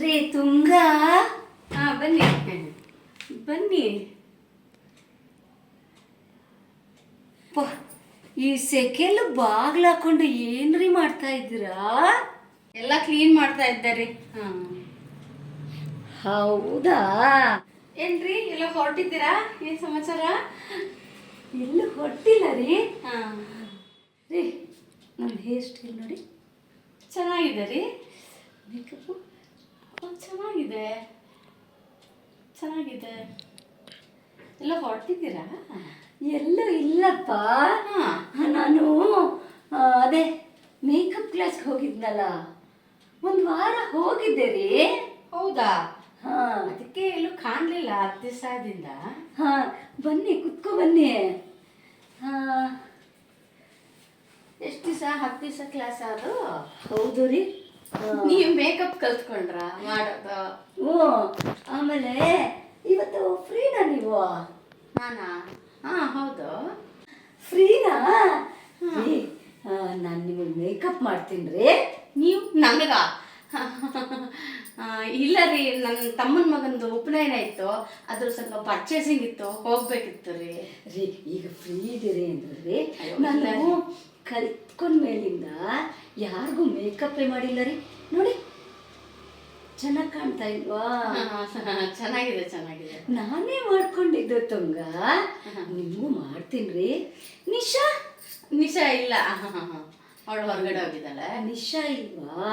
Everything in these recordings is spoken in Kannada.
ರೀ ತುಂಗ. ಬನ್ನಿ ಬನ್ನಿ. ಈ ಸೆಕೆಲ್ ಬಾಗ್ಲು ಹಾಕೊಂಡು ಏನ್ರಿ ಮಾಡ್ತಾ ಇದ್ದೀರಾ? ಎಲ್ಲ ಕ್ಲೀನ್ ಮಾಡ್ತಾ ಇದ್ದಾರೆ. ಹೌದಾ? ಏನ್ರಿ ಎಲ್ಲ ಹೊರಟಿದ್ದೀರಾ? ಏನ್ ಸಮಾಚಾರ? ಎಲ್ಲೂ ಹೊರಟಿಲ್ಲ ರೀ. ರೀ ನನ್ನ ಹೇರ್ ಸ್ಟೈಲ್ ನೋಡಿ, ಚೆನ್ನಾಗಿದೆ ರೀ. ಮೇಕಪ್ಪು ಚೆನ್ನಾಗಿದೆ ಚೆನ್ನಾಗಿದೆ. ಎಲ್ಲ ಹೊರಟಿದ್ದೀರಾ? ಎಲ್ಲೂ ಇಲ್ಲಪ್ಪ. ನಾನು ಅದೇ ಮೇಕಪ್ ಕ್ಲಾಸ್ಗೆ ಹೋಗಿದ್ನಲ್ಲ, ಒಂದು ವಾರ ಹೋಗಿದ್ದೆ ರೀ. ಹೌದಾ? ಹಾಂ, ಅದಕ್ಕೆ ಎಲ್ಲೂ ಕಾಣಲಿಲ್ಲ 10 ದಿವಸದಿಂದ. ಹಾಂ, ಬನ್ನಿ ಕುತ್ಕೊ ಬನ್ನಿ. ಹಾಂ, ಎಷ್ಟು ದಿವಸ? 10 ದಿವಸ ಕ್ಲಾಸ್ ಅದು? ಹೌದು ರೀ. ನೀವು ಮೇಕಪ್ ಕಲ್ತ್ಕೊಂಡ್ರ ಮಾಡೋದು? ಓ, ಆಮೇಲೆ ಇವತ್ತು ಫ್ರೀನಾ ನೀವು? ನಾನಾ? ಹೌದು. ಫ್ರೀನಾ ರೀ? ನಾನು ನಿಮಗೆ ಮೇಕಪ್ ಮಾಡ್ತೀನಿ ರೀ. ನೀವು ನನಗ? ಇಲ್ಲ ರೀ, ನನ್ನ ತಮ್ಮನ ಮಗಂದು ಉಪನಯನ ಇತ್ತು, ಅದ್ರ ಸ್ವಲ್ಪ ಪರ್ಚೇಸಿಂಗ್ ಇತ್ತು, ಹೋಗ್ಬೇಕಿತ್ತು ರೀ. ರೀ ಈಗ ಫ್ರೀ ಇದೀರಿ ಅಂದ್ರೆ ರೀ, ನಾನು ಕಲ್ತ್ಕೊಂಡ ಮೇಲಿಂದ ಯಾರಿಗೂ ಮೇಕಪ್ಪೇ ಮಾಡಿಲ್ಲ ರೀ. ನೋಡಿ ಚೆನ್ನಾಗಿ ಕಾಣ್ತಾ ಇಲ್ವಾ? ಚೆನ್ನಾಗಿದೆ ಚೆನ್ನಾಗಿದೆ. ನಾನೇ ಮಾಡ್ಕೊಂಡಿದ್ದು ತುಂಗ, ನಿಮಗೂ ಮಾಡ್ತೀನಿ ರೀ. ನಿಶಾ? ನಿಶಾ ಇಲ್ಲ, ಅವಳು ಹೊರಗಡೆ ಹೋಗಿದ್ದಾಳೆ. ನಿಶಾ ಇಲ್ವಾ?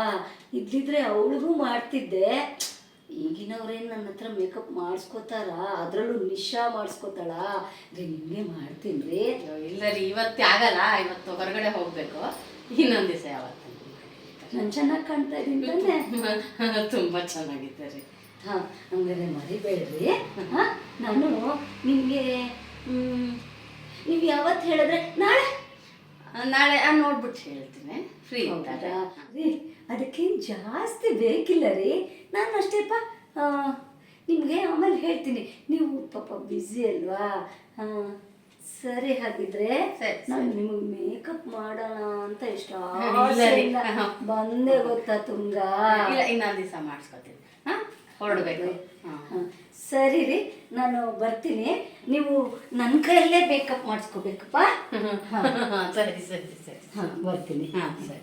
ಇದ್ದಿದ್ರೆ ಅವಳಿಗೂ ಮಾಡ್ತಿದ್ದೆ. ಈಗಿನವ್ರೇನು ನನ್ನ ಹತ್ರ ಮೇಕಪ್ ಮಾಡಿಸ್ಕೋತಾರ? ಅದರಲ್ಲೂ ನಿಶಾ ಮಾಡಿಸ್ಕೋತಾಳ ರೀ. ನಿಮಗೆ ಮಾಡ್ತೀನಿ ರೀ. ಇಲ್ಲ ರೀ, ಇವತ್ತು ಆಗಲ್ಲ, ಇವತ್ತು ಹೊರಗಡೆ ಹೋಗ್ಬೇಕು. ಇನ್ನೊಂದು ದಿವಸ ಯಾವತ್ತು. ನಾನು ಚೆನ್ನಾಗಿ ಕಾಣ್ತಾ ಇದ್ದೀನಿ ತಾನೆ? ತುಂಬ ಚೆನ್ನಾಗಿದೆ ರೀ. ಹಾಂ, ಹಂಗಾರೆ ಮರಿಬೇಡ್ರಿ. ಹಾಂ, ನಾನು ನಿಮಗೆ ನೀವು ಯಾವತ್ತು ಹೇಳಿದ್ರೆ ನಾಳೆ ನಾಳೆ ನೋಡ್ಬಿಟ್ಟು ಹೇಳ್ತೀನಿ, ಫ್ರೀ ಇದ್ದಾಗ ರೀ. ಅದಕ್ಕೇನು ಜಾಸ್ತಿ ಬೇಕಿಲ್ಲ ರೀ, ನಾನು ಅಷ್ಟೇಪ್ಪ. ನಿಮಗೆ ಆಮೇಲೆ ಹೇಳ್ತೀನಿ, ನೀವು ಪಾಪ ಬ್ಯುಸಿ ಅಲ್ವಾ? ಹಾಂ, ಸರಿ. ಹಾಗಿದ್ರೆ ನಾನು ನಿಮಗೆ ಮೇಕಪ್ ಮಾಡೋಣ ಅಂತ ಇಷ್ಟ ಬಂದೆ ಗೊತ್ತಾ ತುಂಗ? ಇಲ್ಲ, ಇನ್ನೊಂದು ದಿವಸ ಮಾಡಿಸ್ಕೊತೀನಿ. ಹೊರಡ್ಬೇಕು. ಸರಿ ರೀ, ನಾನು ಬರ್ತೀನಿ. ನೀವು ನನ್ನ ಕೈಯಲ್ಲೇ ಮೇಕಪ್ ಮಾಡಿಸ್ಕೋಬೇಕಪ್ಪ. ಸರಿ ಸರಿ ಸರಿ. ಹಾಂ, ಬರ್ತೀನಿ. ಹಾಂ, ಸರಿ.